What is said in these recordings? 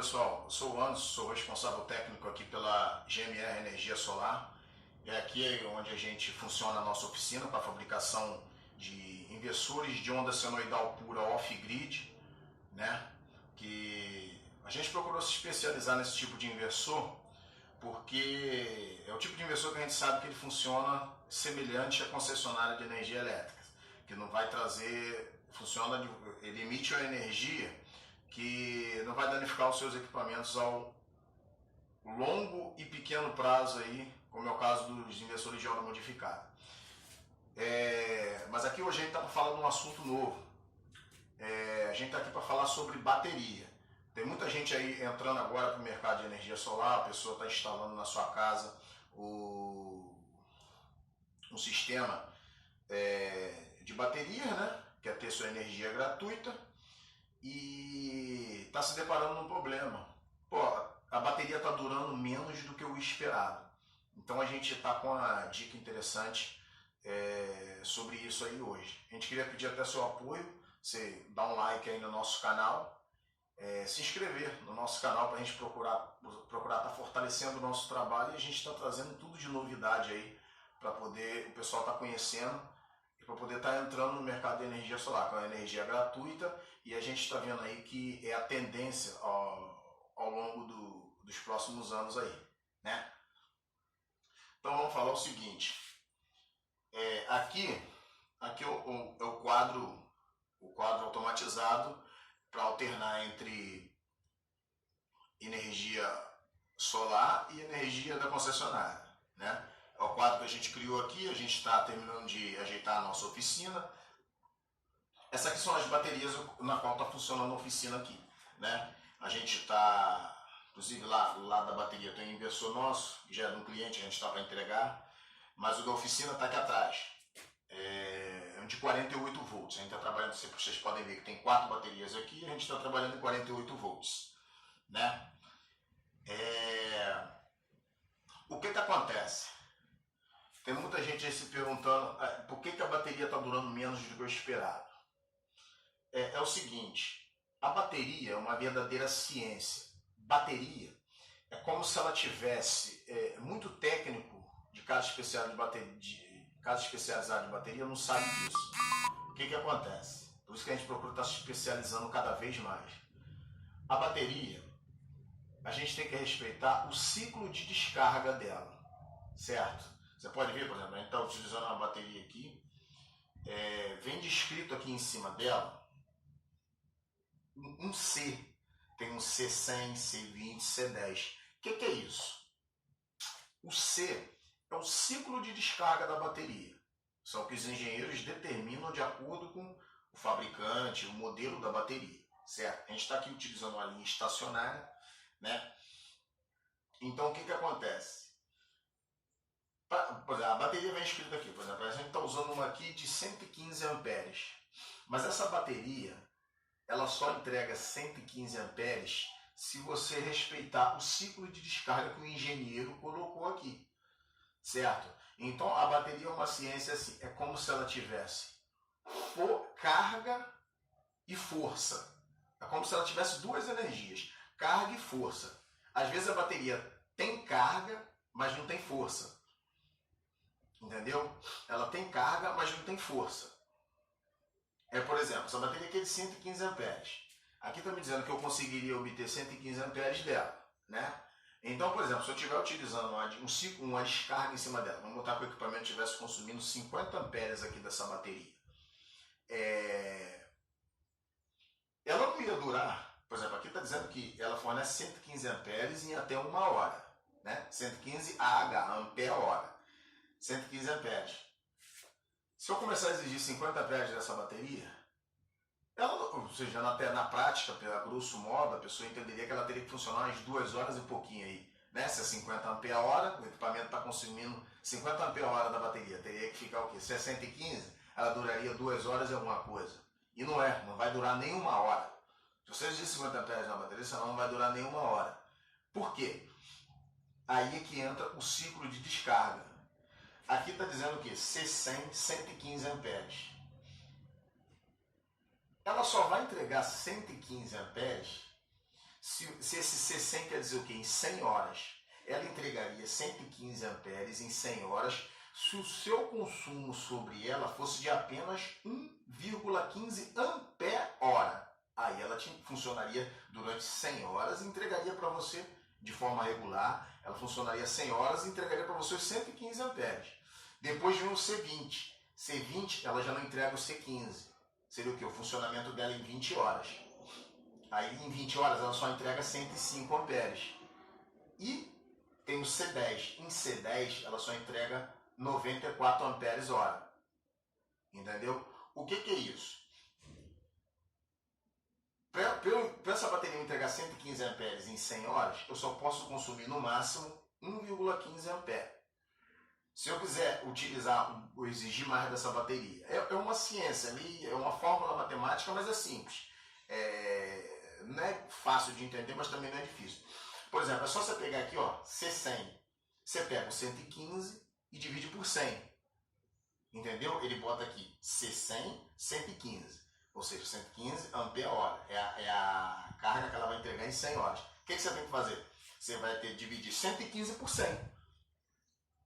pessoal, eu sou o Anderson, sou responsável técnico aqui pela GMR Energia Solar. É aqui onde a gente funciona a nossa oficina para fabricação de inversores de onda senoidal pura off-grid, né? Que a gente procurou se especializar nesse tipo de inversor porque é o tipo de inversor que a gente sabe que ele funciona semelhante à concessionária de energia elétrica, que não vai trazer, ele emite uma energia que não vai danificar os seus equipamentos ao longo e pequeno prazo aí, como é o caso dos inversores de onda modificada. Mas aqui hoje a gente está para falar de um assunto novo. A gente está aqui para falar sobre bateria. Tem muita gente aí entrando agora para o mercado de energia solar, a pessoa está instalando na sua casa um sistema de bateria, né? Quer ter sua energia gratuita e está se deparando num problema. Pô, a bateria está durando menos do que o esperado. Então a gente está com uma dica interessante sobre isso aí hoje. A gente queria pedir até seu apoio, você dá um like aí no nosso canal, se inscrever no nosso canal para a gente procurar estar fortalecendo o nosso trabalho, e a gente está trazendo tudo de novidade aí para poder o pessoal estar conhecendo e para poder estar entrando no mercado de energia solar, que é uma energia gratuita, e a gente está vendo aí que é a tendência ao longo dos próximos anos aí, né? Então vamos falar o seguinte, aqui é o quadro automatizado para alternar entre energia solar e energia da concessionária, né? É o quadro que a gente criou aqui, a gente está terminando de ajeitar a nossa oficina. Essas aqui são as baterias na qual está funcionando a oficina aqui, né? A gente está, inclusive lá da bateria tem um inversor nosso, que já é de um cliente, a gente está para entregar, mas o da oficina está aqui atrás. É de 48 volts, a gente está trabalhando, vocês podem ver que tem 4 baterias aqui, a gente está trabalhando em 48 volts, né? O que acontece? Tem muita gente aí se perguntando por que a bateria está durando menos do que o esperado. É o seguinte, a bateria é uma verdadeira ciência. Bateria é como se ela tivesse, muito técnico de caso especializado de bateria não sabe disso. O que acontece? Por isso que a gente procura estar se especializando cada vez mais. A bateria, a gente tem que respeitar o ciclo de descarga dela, certo? Você pode ver, por exemplo, a gente está utilizando uma bateria aqui, vem descrito aqui em cima dela um C, tem um C100, C20, C10. O que é isso? O C é o ciclo de descarga da bateria. São o que os engenheiros determinam de acordo com o fabricante, o modelo da bateria, certo? A gente está aqui utilizando uma linha estacionária, né? Então o que acontece? Por exemplo, a bateria vem escrita aqui, por exemplo, a gente está usando uma aqui de 115 amperes, mas essa bateria ela só entrega 115 amperes se você respeitar o ciclo de descarga que o engenheiro colocou aqui, certo? Então a bateria é uma ciência assim, é como se ela tivesse carga e força. É como se ela tivesse duas energias, carga e força. Às vezes a bateria tem carga, mas não tem força. Entendeu? Ela tem carga, mas não tem força. Por exemplo, essa bateria aqui é de 115 amperes. Aqui está me dizendo que eu conseguiria obter 115 amperes dela, né? Então, por exemplo, se eu estiver utilizando uma descarga em cima dela, vamos botar que o equipamento estivesse consumindo 50 amperes aqui dessa bateria. Ela não ia durar, por exemplo, aqui está dizendo que ela fornece 115 amperes em até 1 hora, né? 115 Ah, ampere hora. 115 amperes. Se eu começar a exigir 50 amperes dessa bateria, ou seja, na prática, a grosso modo, a pessoa entenderia que ela teria que funcionar umas 2 horas e pouquinho aí, né? Se é 50 ampere hora, o equipamento está consumindo 50 ampere hora da bateria, teria que ficar o quê? Se é 115, ela duraria 2 horas e alguma coisa. E não vai durar nem 1 hora. Se você exigir 50 amperes na bateria, senão não vai durar nem 1 hora. Por quê? Aí é que entra o ciclo de descarga. Aqui está dizendo o quê? C100, 115 amperes. Ela só vai entregar 115 amperes Se esse C100 quer dizer o quê? Em 100 horas. Ela entregaria 115 amperes em 100 horas se o seu consumo sobre ela fosse de apenas 1,15 ampere-hora. Aí ela funcionaria durante 100 horas e entregaria para você de forma regular. Ela funcionaria 100 horas e entregaria para você os 115 amperes. Depois vem o C20. C20 ela já não entrega o C15. Seria o quê? O funcionamento dela em 20 horas. Aí em 20 horas ela só entrega 105 amperes. E tem o C10. Em C10 ela só entrega 94 amperes hora. Entendeu? O que é isso? Para essa bateria entregar 115 amperes em 100 horas, eu só posso consumir no máximo 1,15 ampere. Se eu quiser utilizar ou exigir mais dessa bateria, é uma ciência, é uma fórmula matemática, mas é simples. Não é fácil de entender, mas também não é difícil. Por exemplo, é só você pegar aqui, ó, C100. Você pega o 115 e divide por 100. Entendeu? Ele bota aqui C100, 115. Ou seja, 115 ampere-hora. É a carga que ela vai entregar em 100 horas. O que você tem que fazer? Você vai ter que dividir 115 por 100.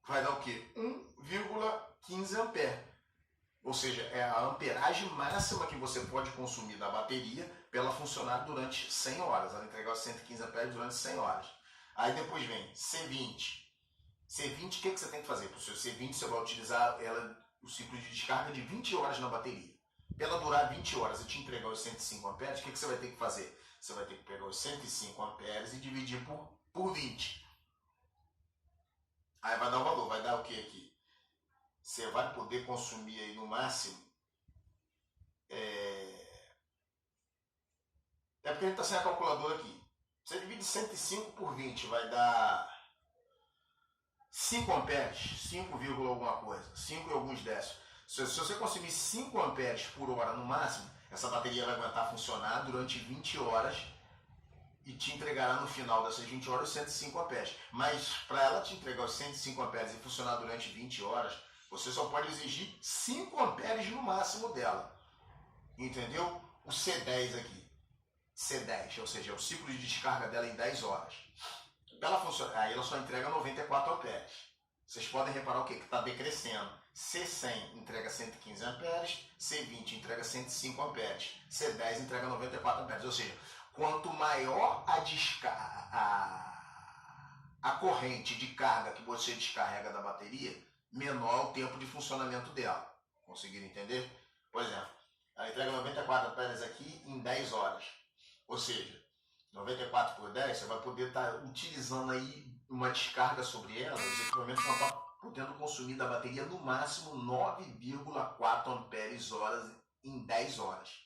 Vai dar o quê? 1,15 ampere. Ou seja, é a amperagem máxima que você pode consumir da bateria para ela funcionar durante 100 horas. Ela entregar os 115 amperes durante 100 horas. Aí depois vem C20. C20, o que você tem que fazer? Para o seu C20 você vai utilizar o ciclo de descarga de 20 horas na bateria. Para ela durar 20 horas e te entregar os 105 amperes, o que você vai ter que fazer? Você vai ter que pegar os 105 amperes e dividir por 20. Aí vai dar o valor. Vai dar o que aqui? Você vai poder consumir aí no máximo. É porque a gente está sem a calculadora aqui. Você divide 105 por 20, vai dar 5 amperes, 5, alguma coisa, 5 e alguns décimos. Se você consumir 5 amperes por hora no máximo, essa bateria vai aguentar funcionar durante 20 horas e te entregará no final dessas 20 horas 105 amperes. Mas para ela te entregar os 105 amperes e funcionar durante 20 horas, você só pode exigir 5 amperes no máximo dela. Entendeu? O C10 aqui. C10, ou seja, é o ciclo de descarga dela em 10 horas. Ela funciona, aí ela só entrega 94 amperes. Vocês podem reparar o quê? Que está decrescendo. C100 entrega 115 amperes, C20 entrega 105 amperes, C10 entrega 94 amperes. Ou seja, quanto maior a corrente de carga que você descarrega da bateria, menor o tempo de funcionamento dela. Conseguiram entender? Por exemplo, ela entrega 94 amperes aqui em 10 horas. Ou seja, 94 por 10, você vai poder estar utilizando aí uma descarga sobre ela, os equipamentos vão estar podendo consumir da bateria no máximo 9,4 amperes horas em 10 horas.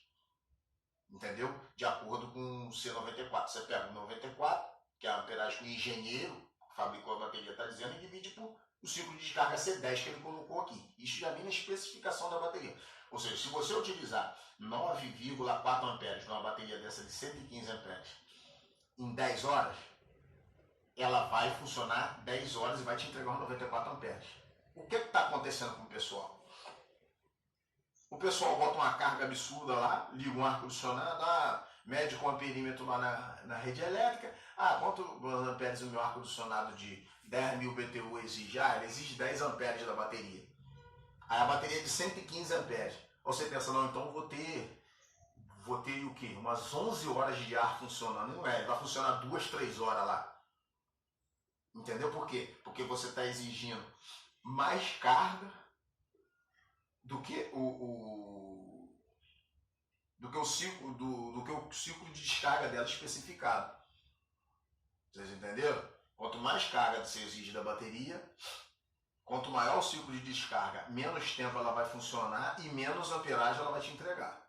Entendeu? De acordo com o C94. Você pega o 94, que é a amperagem que o engenheiro que fabricou a bateria está dizendo, e divide por o ciclo de descarga C10 que ele colocou aqui. Isso já vem na especificação da bateria. Ou seja, se você utilizar 9,4 amperes numa bateria dessa de 115 amperes em 10 horas, ela vai funcionar 10 horas e vai te entregar 94 amperes. O que está acontecendo com o pessoal? O pessoal bota uma carga absurda lá, liga um ar-condicionado, mede com amperímetro lá na rede elétrica. Quantos amperes o meu ar-condicionado de 10.000 BTU exige? Ele exige 10 amperes da bateria. Aí a bateria é de 115 amperes. Você pensa, não, então vou ter o quê? Umas 11 horas de ar funcionando. Não é, ele vai funcionar 2, 3 horas lá. Entendeu por quê? Porque você está exigindo mais carga do que o ciclo de descarga dela especificado. Vocês entenderam? Quanto mais carga você exige da bateria, quanto maior o ciclo de descarga, menos tempo ela vai funcionar e menos amperagem ela vai te entregar.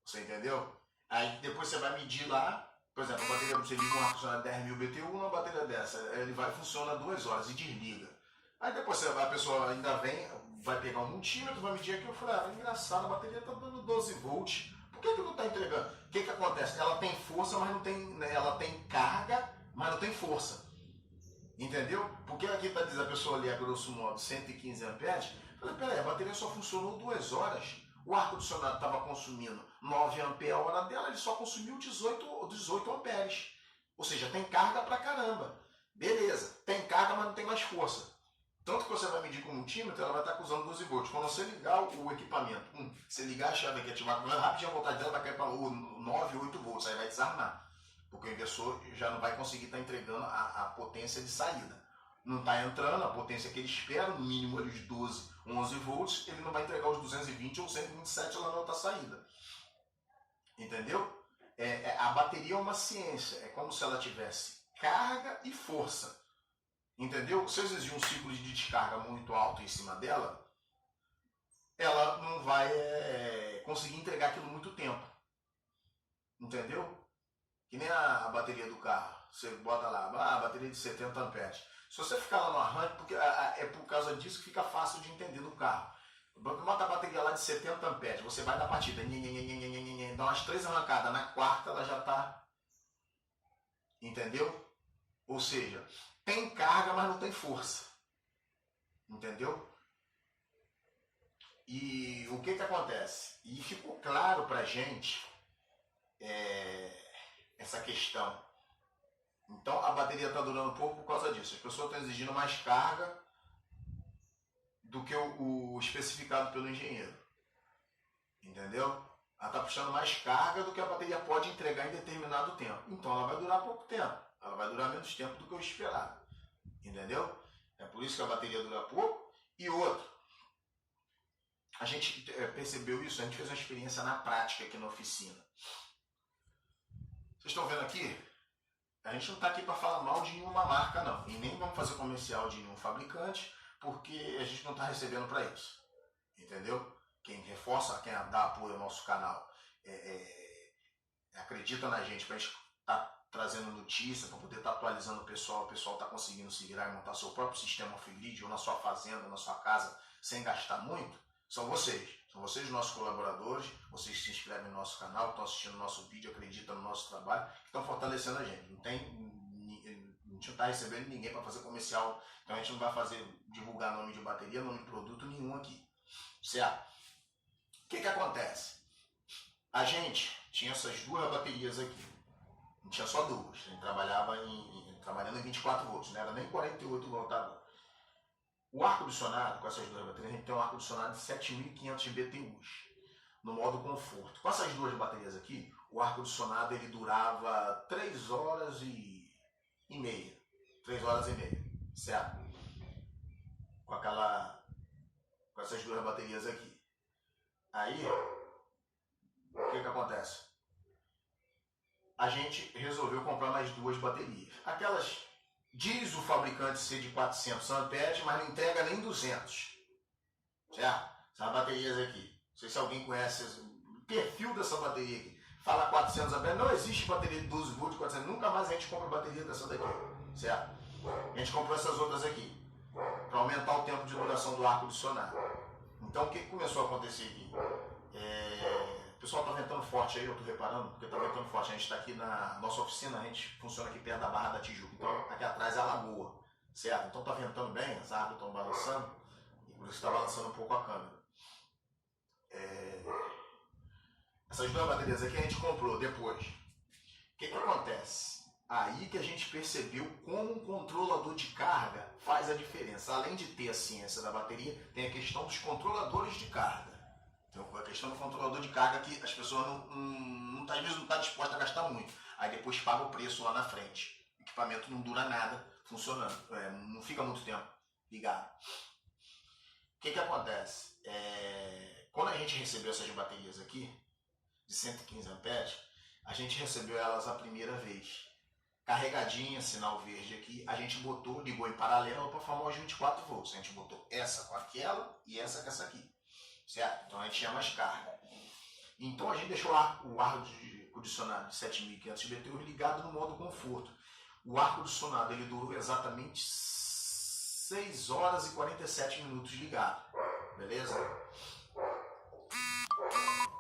Você entendeu? Aí depois você vai medir lá, por exemplo, a bateria, você liga um ar-condicionado de 10.000 BTU, uma bateria dessa, ele vai funcionar 2 horas e desliga. Aí depois a pessoa ainda vai pegar um multímetro, vai medir aqui, eu falei, engraçado, a bateria está dando 12 volts, por que não está entregando? O que acontece? Ela tem força, mas não tem, ela tem carga, mas não tem força. Entendeu? Porque aqui está dizendo a pessoa ali, a grosso modo, 115 amperes, eu falei, peraí, a bateria só funcionou 2 horas. O ar-condicionado estava consumindo 9 ampere-hora dela, ele só consumiu 18 amperes. Ou seja, tem carga pra caramba. Beleza, tem carga, mas não tem mais força. Tanto que você vai medir com o multímetro, ela vai estar usando 12 volts. Quando você ligar o equipamento, você ligar a chave aqui, ativar, rapidinho a voltagem dela vai cair para 9, 8 volts, aí vai desarmar. Porque o inversor já não vai conseguir estar entregando a potência de saída. Não está entrando a potência que ele espera, no mínimo ali os 12, 11 volts, ele não vai entregar os 220 ou 127 lá na outra saída. Entendeu? A bateria é uma ciência, é como se ela tivesse carga e força. Entendeu? Se eu exigir um ciclo de descarga muito alto em cima dela, ela não vai conseguir entregar aquilo muito tempo. Entendeu? Que nem a bateria do carro. Você bota lá, a bateria de 70 amperes. Se você ficar lá no arranque, porque é por causa disso que fica fácil de entender no carro. Bota a bateria lá de 70 amperes, você vai dar partida, dá umas 3 arrancadas, na quarta ela já está. Entendeu? Ou seja, tem carga, mas não tem força. Entendeu? E o que acontece? E ficou claro pra gente essa questão. Então a bateria está durando pouco por causa disso. As pessoas estão exigindo mais carga do que o especificado pelo engenheiro. Entendeu? Ela está puxando mais carga do que a bateria pode entregar em determinado tempo. Então ela vai durar pouco tempo. Ela vai durar menos tempo do que eu esperava. Entendeu? É por isso que a bateria dura pouco. E outro, a gente percebeu isso, a gente fez uma experiência na prática aqui na oficina. Vocês estão vendo aqui? A gente não está aqui para falar mal de nenhuma marca, não. E nem vamos fazer comercial de nenhum fabricante, porque a gente não está recebendo para isso. Entendeu? Quem reforça, quem dá apoio ao nosso canal, acredita na gente para a gente estar trazendo notícia, para poder estar atualizando o pessoal está conseguindo se virar e montar seu próprio sistema off-grid, ou na sua fazenda, na sua casa, sem gastar muito, são vocês. São vocês, nossos colaboradores, vocês que se inscrevem no nosso canal, que estão assistindo o nosso vídeo, acreditam no nosso trabalho, que estão fortalecendo a gente. A gente não está recebendo ninguém para fazer comercial, então a gente não vai divulgar nome de bateria, nome de produto nenhum aqui. Certo? O que acontece? A gente tinha essas duas baterias aqui. Não tinha só duas. A gente trabalhava trabalhando em 24 volts, não era nem 48 volts agora. O ar-condicionado, com essas duas baterias, a gente tem um ar-condicionado de 7.500 BTUs, no modo conforto. Com essas duas baterias aqui, o ar-condicionado ele durava 3 horas e meia. 3 horas e meia, certo? Com essas duas baterias aqui. Aí, o que acontece? A gente resolveu comprar mais duas baterias. Aquelas, diz o fabricante ser de 400 amperes, mas não entrega nem 200. Certo? Essas baterias aqui. Não sei se alguém conhece o perfil dessa bateria aqui. Fala 400 amperes. Não existe bateria de 12 volts, 400. Nunca mais a gente compra bateria dessa daqui. Certo? A gente comprou essas outras aqui. Para aumentar o tempo de duração do ar-condicionado. Então o que começou a acontecer aqui? O pessoal está ventando forte aí, eu estou reparando, porque está ventando forte. A gente está aqui na nossa oficina, a gente funciona aqui perto da Barra da Tijuca. Então aqui atrás é a lagoa, certo? Então está ventando bem, as árvores estão balançando, e por isso está balançando um pouco a câmera. Essas duas baterias aqui a gente comprou depois. O que acontece? Aí que a gente percebeu como um controlador de carga faz a diferença. Além de ter a ciência da bateria, tem a questão dos controladores de carga. Então, a questão do controlador de carga que as pessoas às vezes não estão dispostas a gastar muito. Aí depois paga o preço lá na frente. O equipamento não dura nada funcionando. Não fica muito tempo ligado. O que acontece? Quando a gente recebeu essas baterias aqui, de 115 amperes, a gente recebeu elas a primeira vez. Carregadinha, sinal verde aqui, a gente ligou em paralelo para formar os 24 volts. A gente botou essa com aquela e essa com essa aqui. Certo? Então a gente tinha mais carga. Então a gente deixou o ar-condicionado de 7.500 BTU ligado no modo conforto. O ar-condicionado ele durou exatamente 6 horas e 47 minutos ligado. Beleza?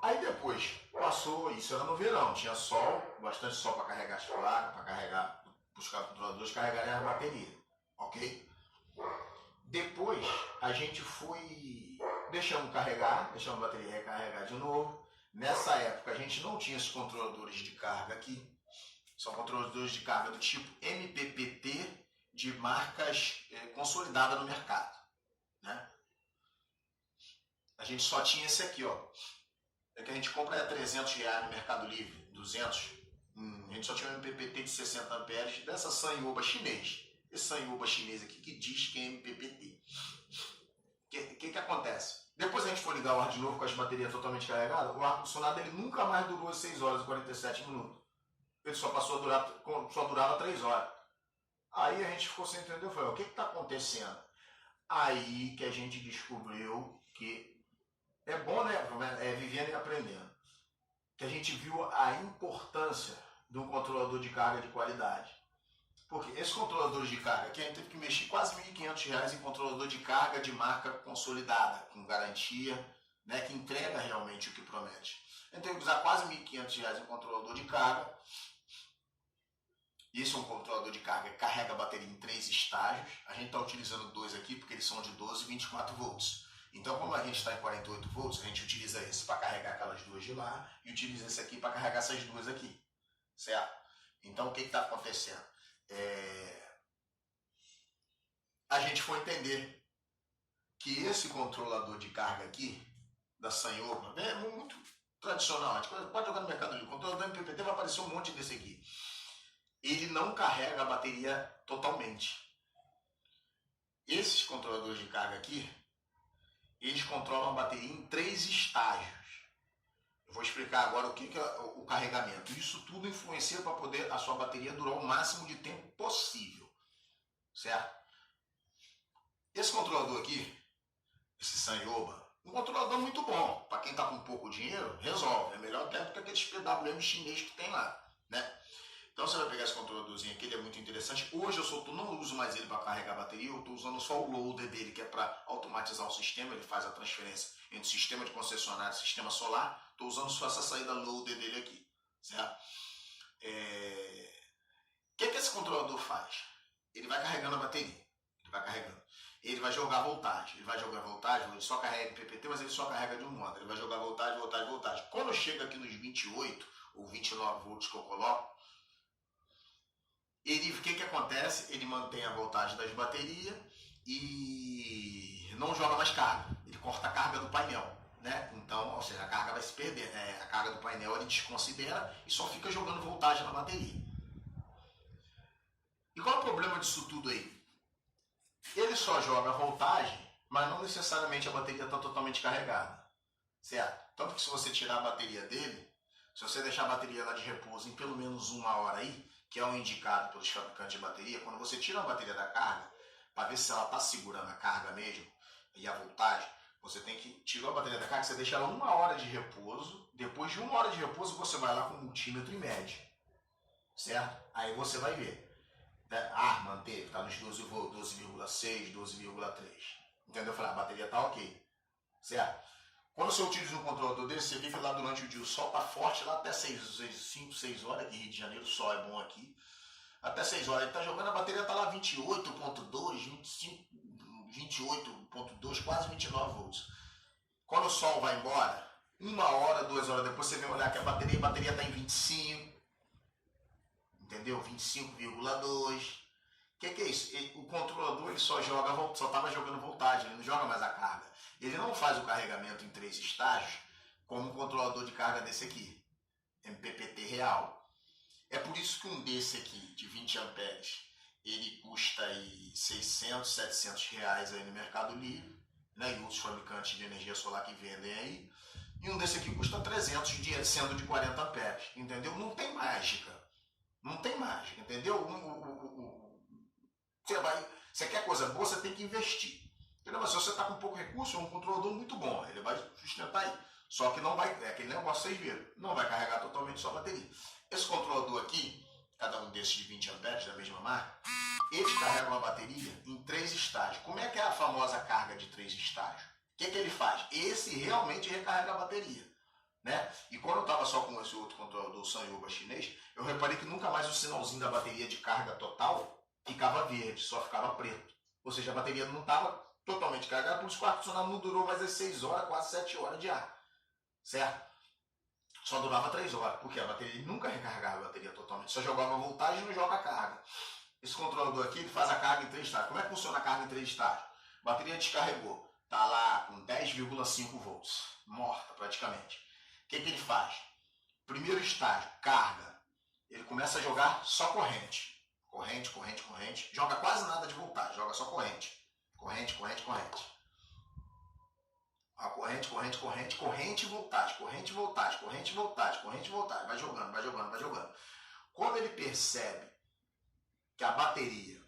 Aí depois passou, isso era no verão, tinha sol, bastante sol para carregar as placas, para carregar, os controladores carregarem a bateria. Ok? Depois a gente foi deixamos a bateria recarregar de novo. Nessa época a gente não tinha esses controladores de carga aqui. São controladores de carga do tipo MPPT de marcas consolidadas no mercado, né? A gente só tinha esse aqui, ó. É que a gente compra R$300 no Mercado Livre, 200. A gente só tinha um MPPT de 60 amperes dessa Sanyoba chinês. Esse Sanyoba chinês aqui que diz que é MPPT. O que acontece? Depois a gente foi ligar o ar de novo com as baterias totalmente carregadas, o ar-condicionado ele nunca mais durou 6 horas e 47 minutos. Ele só durava 3 horas. Aí a gente ficou sem entender, eu falei, o que está acontecendo? Aí que a gente descobriu que é bom, né? Vivendo e aprendendo. Que a gente viu a importância de um controlador de carga de qualidade. Porque esses controladores de carga aqui, a gente teve que mexer quase R$1.500 em controlador de carga de marca consolidada, com garantia, né, que entrega realmente o que promete. A gente teve que usar quase R$1.500 em controlador de carga. Esse é um controlador de carga que carrega a bateria em 3 estágios. A gente está utilizando 2 aqui porque eles são de 12 e 24 volts. Então, como a gente está em 48 volts, a gente utiliza esse para carregar aquelas duas de lá e utiliza esse aqui para carregar essas duas aqui. Certo? Então, o que está acontecendo? A gente foi entender que esse controlador de carga aqui, da Sanyoba, é muito tradicional. A gente pode jogar no Mercado Livre. O controlador MPPT vai aparecer um monte desse aqui. Ele não carrega a bateria totalmente. Esses controladores de carga aqui, eles controlam a bateria em 3 estágios. Eu vou explicar agora o que é o carregamento. Isso tudo influencia para poder a sua bateria durar o máximo de tempo possível. Certo? Esse controlador aqui, esse Sanyoba, um controlador muito bom. Para quem está com pouco dinheiro, resolve. É melhor até do que aqueles PWM chinês que tem lá, né? Então você vai pegar esse controladorzinho aqui, ele é muito interessante. Hoje eu não uso mais ele para carregar a bateria, eu estou usando só o loader dele, que é para automatizar o sistema, ele faz a transferência entre sistema de concessionário e sistema solar. Estou usando só essa saída loader dele aqui, certo? O que esse controlador faz? Ele vai carregando a bateria, ele vai jogar voltagem, ele só carrega MPPT, mas ele só carrega de um modo, ele vai jogar voltagem. Quando chega aqui nos 28 ou 29 volts que eu coloco, o que acontece? Ele mantém a voltagem das baterias e não joga mais carga. Ele corta a carga do painel, né? Então, ou seja, a carga vai se perder, né? A carga do painel ele desconsidera e só fica jogando voltagem na bateria. E qual é o problema disso tudo aí? Ele só joga voltagem, mas não necessariamente a bateria está totalmente carregada, certo? Tanto que se você tirar a bateria dele, se você deixar a bateria lá de repouso em pelo menos 1 hora aí, que é o indicado pelos fabricantes de bateria, quando você tira a bateria da carga, para ver se ela está segurando a carga mesmo e a voltagem, você tem que tirar a bateria da carga, você deixa ela 1 hora de repouso, depois de 1 hora de repouso você vai lá com o multímetro e mede, certo? Aí você vai ver, né? Manteve, está nos 12 volts, 12,6, 12,3, entendeu? Eu falei, a bateria está ok, certo? Quando você utiliza um controlador desse, você vive lá durante o dia, o sol está forte lá até 5, 6 horas, aqui em Rio de Janeiro o sol é bom aqui, até 6 horas, ele está jogando, a bateria está lá 28,2, 25, 28,2, quase 29 volts. Quando o sol vai embora, 1 hora, 2 horas depois, você vem olhar que a bateria está em 25, entendeu? 25,2. O que é isso? O controlador ele só estava jogando voltagem, ele não joga mais a carga. Ele não faz o carregamento em 3 estágios, como um controlador de carga desse aqui, MPPT real. É por isso que um desse aqui, de 20 amperes, ele custa aí 600, 700 reais aí no Mercado Livre, né, e outros fabricantes de energia solar que vendem aí. E um desse aqui custa 300, sendo de 40 amperes, entendeu? Não tem mágica. Não tem mágica, entendeu? Você quer coisa boa, você tem que investir. Mas se você está com pouco recurso, é um controlador muito bom, ele vai sustentar aí. Só que não vai, é aquele negócio vocês viram, não vai carregar totalmente sua bateria. Esse controlador aqui, cada um desses de 20 amperes, da mesma marca, eles carregam a bateria em 3 estágios. Como é que é a famosa carga de 3 estágios? O que ele faz? Esse realmente recarrega a bateria, né? E quando eu estava só com esse outro controlador Sanyoba chinês, eu reparei que nunca mais o sinalzinho da bateria de carga total ficava verde, só ficava preto. Ou seja, a bateria não estava totalmente carregado, por isso que o ar-condicionado não durou mais as 6 horas, quase 7 horas de ar, certo? Só durava 3 horas, porque a bateria nunca recarregava a bateria totalmente, só jogava voltagem e não joga carga. Esse controlador aqui ele faz a carga em 3 estágios. Como é que funciona a carga em 3 estágios? A bateria descarregou, está lá com 10,5 volts, morta praticamente. O que ele faz? Primeiro estágio, carga. Ele começa a jogar só corrente. Corrente. Joga quase nada de voltagem, joga só corrente. Corrente. A corrente, voltagem. Vai jogando. Quando ele percebe que a bateria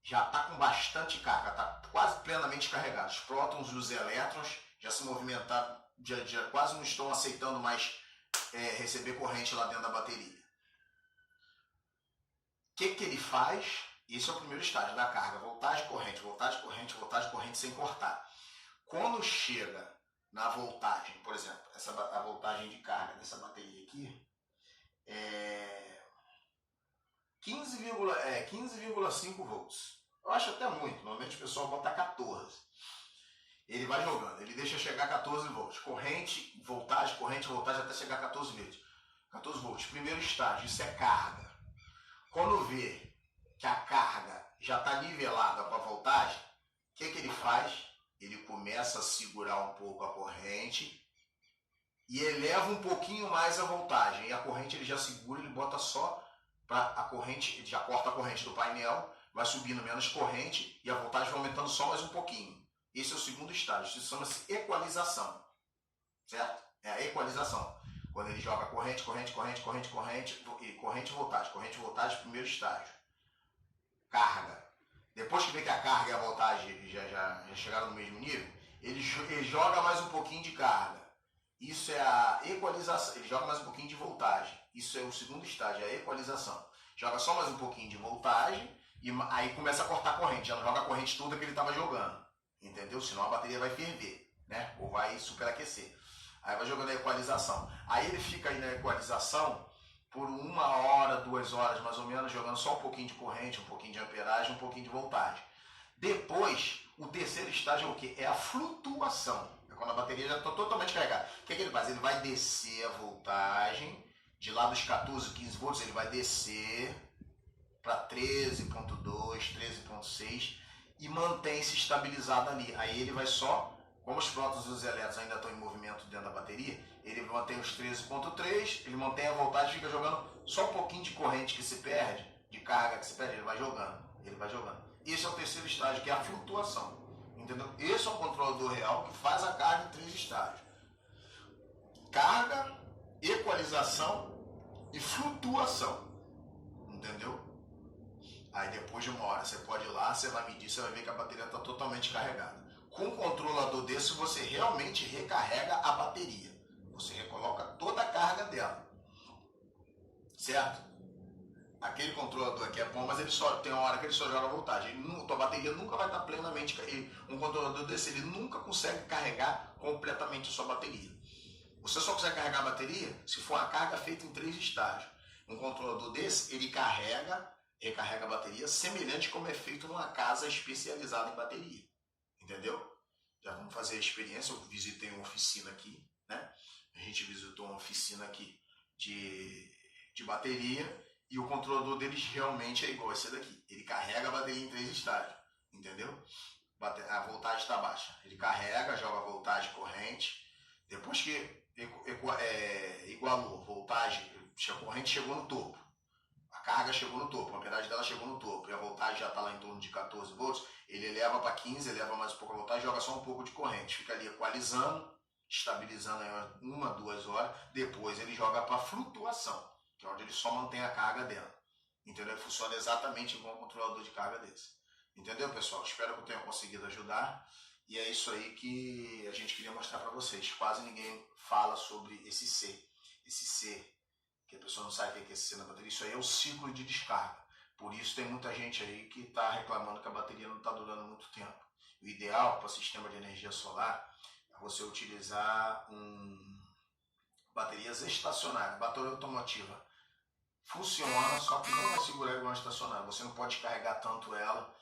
já está com bastante carga, está quase plenamente carregada, os prótons e os elétrons já se movimentaram, já quase não estão aceitando mais receber corrente lá dentro da bateria. O que ele faz? Esse é o primeiro estágio da carga, voltagem, corrente, sem cortar. Quando chega na voltagem, por exemplo, a voltagem de carga dessa bateria aqui é 15,5 volts. Eu acho até muito, normalmente o pessoal bota 14. Ele vai jogando, ele deixa chegar a 14 volts. Corrente, voltagem, até chegar a 14 volts. 14 volts, primeiro estágio, isso é carga. Quando vê que a carga já está nivelada com a voltagem, o que ele faz? Ele começa a segurar um pouco a corrente e eleva um pouquinho mais a voltagem. E a corrente ele já segura, ele bota só para a corrente, ele já corta a corrente do painel, vai subindo menos corrente e a voltagem vai aumentando só mais um pouquinho. Esse é o segundo estágio, isso chama-se equalização, certo? É a equalização. Quando ele joga corrente, voltagem, primeiro estágio. Carga. Depois que vê que a carga e a voltagem já chegaram no mesmo nível, ele joga mais um pouquinho de carga. Isso é a equalização. Ele joga mais um pouquinho de voltagem. Isso é o segundo estágio, a equalização. Joga só mais um pouquinho de voltagem e aí começa a cortar a corrente. Já não joga a corrente toda que ele estava jogando. Entendeu? Senão a bateria vai ferver, né? Ou vai superaquecer. Aí vai jogando a equalização. Aí ele fica aí na equalização por 1 hora, 2 horas mais ou menos, jogando só um pouquinho de corrente, um pouquinho de amperagem, um pouquinho de voltagem. Depois, o terceiro estágio é o quê? É a flutuação. É quando a bateria já está totalmente carregada. O que ele faz? Ele vai descer a voltagem, de lá dos 14, 15 volts, ele vai descer para 13.2, 13.6 e mantém-se estabilizado ali. Aí ele vai só, como os prótons e os elétrons ainda estão em movimento dentro da bateria, ele mantém os 13.3, ele mantém a voltagem, fica jogando só um pouquinho de corrente que se perde, de carga que se perde, ele vai jogando. Esse é o terceiro estágio, que é a flutuação. Entendeu? Esse é o controlador real que faz a carga em 3 estágios. Carga, equalização e flutuação. Entendeu? Aí depois de 1 hora você pode ir lá, você vai medir, você vai ver que a bateria está totalmente carregada. Com um controlador desse você realmente recarrega a bateria. Você recoloca toda a carga dela. Certo? Aquele controlador aqui é bom, mas ele só tem uma hora que ele só joga voltagem. Tua bateria nunca vai estar plenamente carregada. Um controlador desse ele nunca consegue carregar completamente a sua bateria. Você só consegue carregar a bateria se for uma carga feita em 3 estágios. Um controlador desse, ele recarrega a bateria, semelhante como é feito numa casa especializada em bateria. Entendeu? Já vamos fazer a experiência. Eu visitei uma oficina aqui, né? A gente visitou uma oficina aqui de bateria e o controlador deles realmente é igual a esse daqui. Ele carrega a bateria em 3 estágios. Entendeu? A voltagem está baixa. Ele carrega, joga a voltagem corrente. Depois que igualou a voltagem, a corrente chegou no topo. A carga chegou no topo, a amperagem dela chegou no topo e a voltagem já está lá em torno de 14 volts, ele eleva para 15, eleva mais um pouco a voltagem, joga só um pouco de corrente, fica ali equalizando, estabilizando em 1, 2 horas, depois ele joga para flutuação, que é onde ele só mantém a carga dentro. Entendeu? Ele funciona exatamente igual um controlador de carga desse. Entendeu, pessoal? Espero que eu tenha conseguido ajudar. E é isso aí que a gente queria mostrar para vocês. Quase ninguém fala sobre esse C. Esse C, que a pessoa não sabe o que é esse C na bateria. Isso aí é o ciclo de descarga. Por isso tem muita gente aí que está reclamando que a bateria não está durando muito tempo. O ideal para o sistema de energia solar é você utilizar baterias estacionárias, bateria automotiva. Funciona, só que não vai segurar igual uma estacionária. Você não pode carregar tanto ela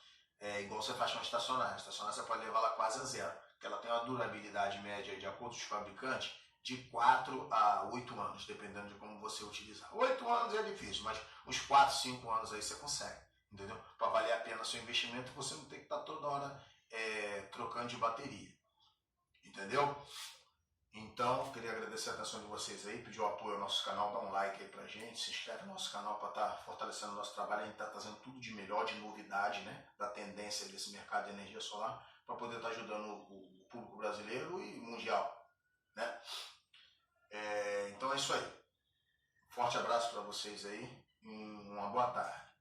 É igual você faz com a estacionária. A estacionária você pode levar ela quase a zero, porque ela tem uma durabilidade média, de acordo com os fabricantes, de 4 a 8 anos, dependendo de como você utilizar. 8 anos é difícil, mas uns 4, 5 anos aí você consegue, entendeu? Para valer a pena seu investimento, você não tem que estar toda hora trocando de bateria, entendeu? Então, queria agradecer a atenção de vocês aí, pedir o apoio ao nosso canal, dá um like aí pra gente, se inscreve no nosso canal para estar fortalecendo o nosso trabalho. A gente está trazendo tudo de melhor, de novidade, né? Da tendência desse mercado de energia solar, para poder estar ajudando o público brasileiro e mundial, né? Então é isso aí. Forte abraço para vocês aí e uma boa tarde.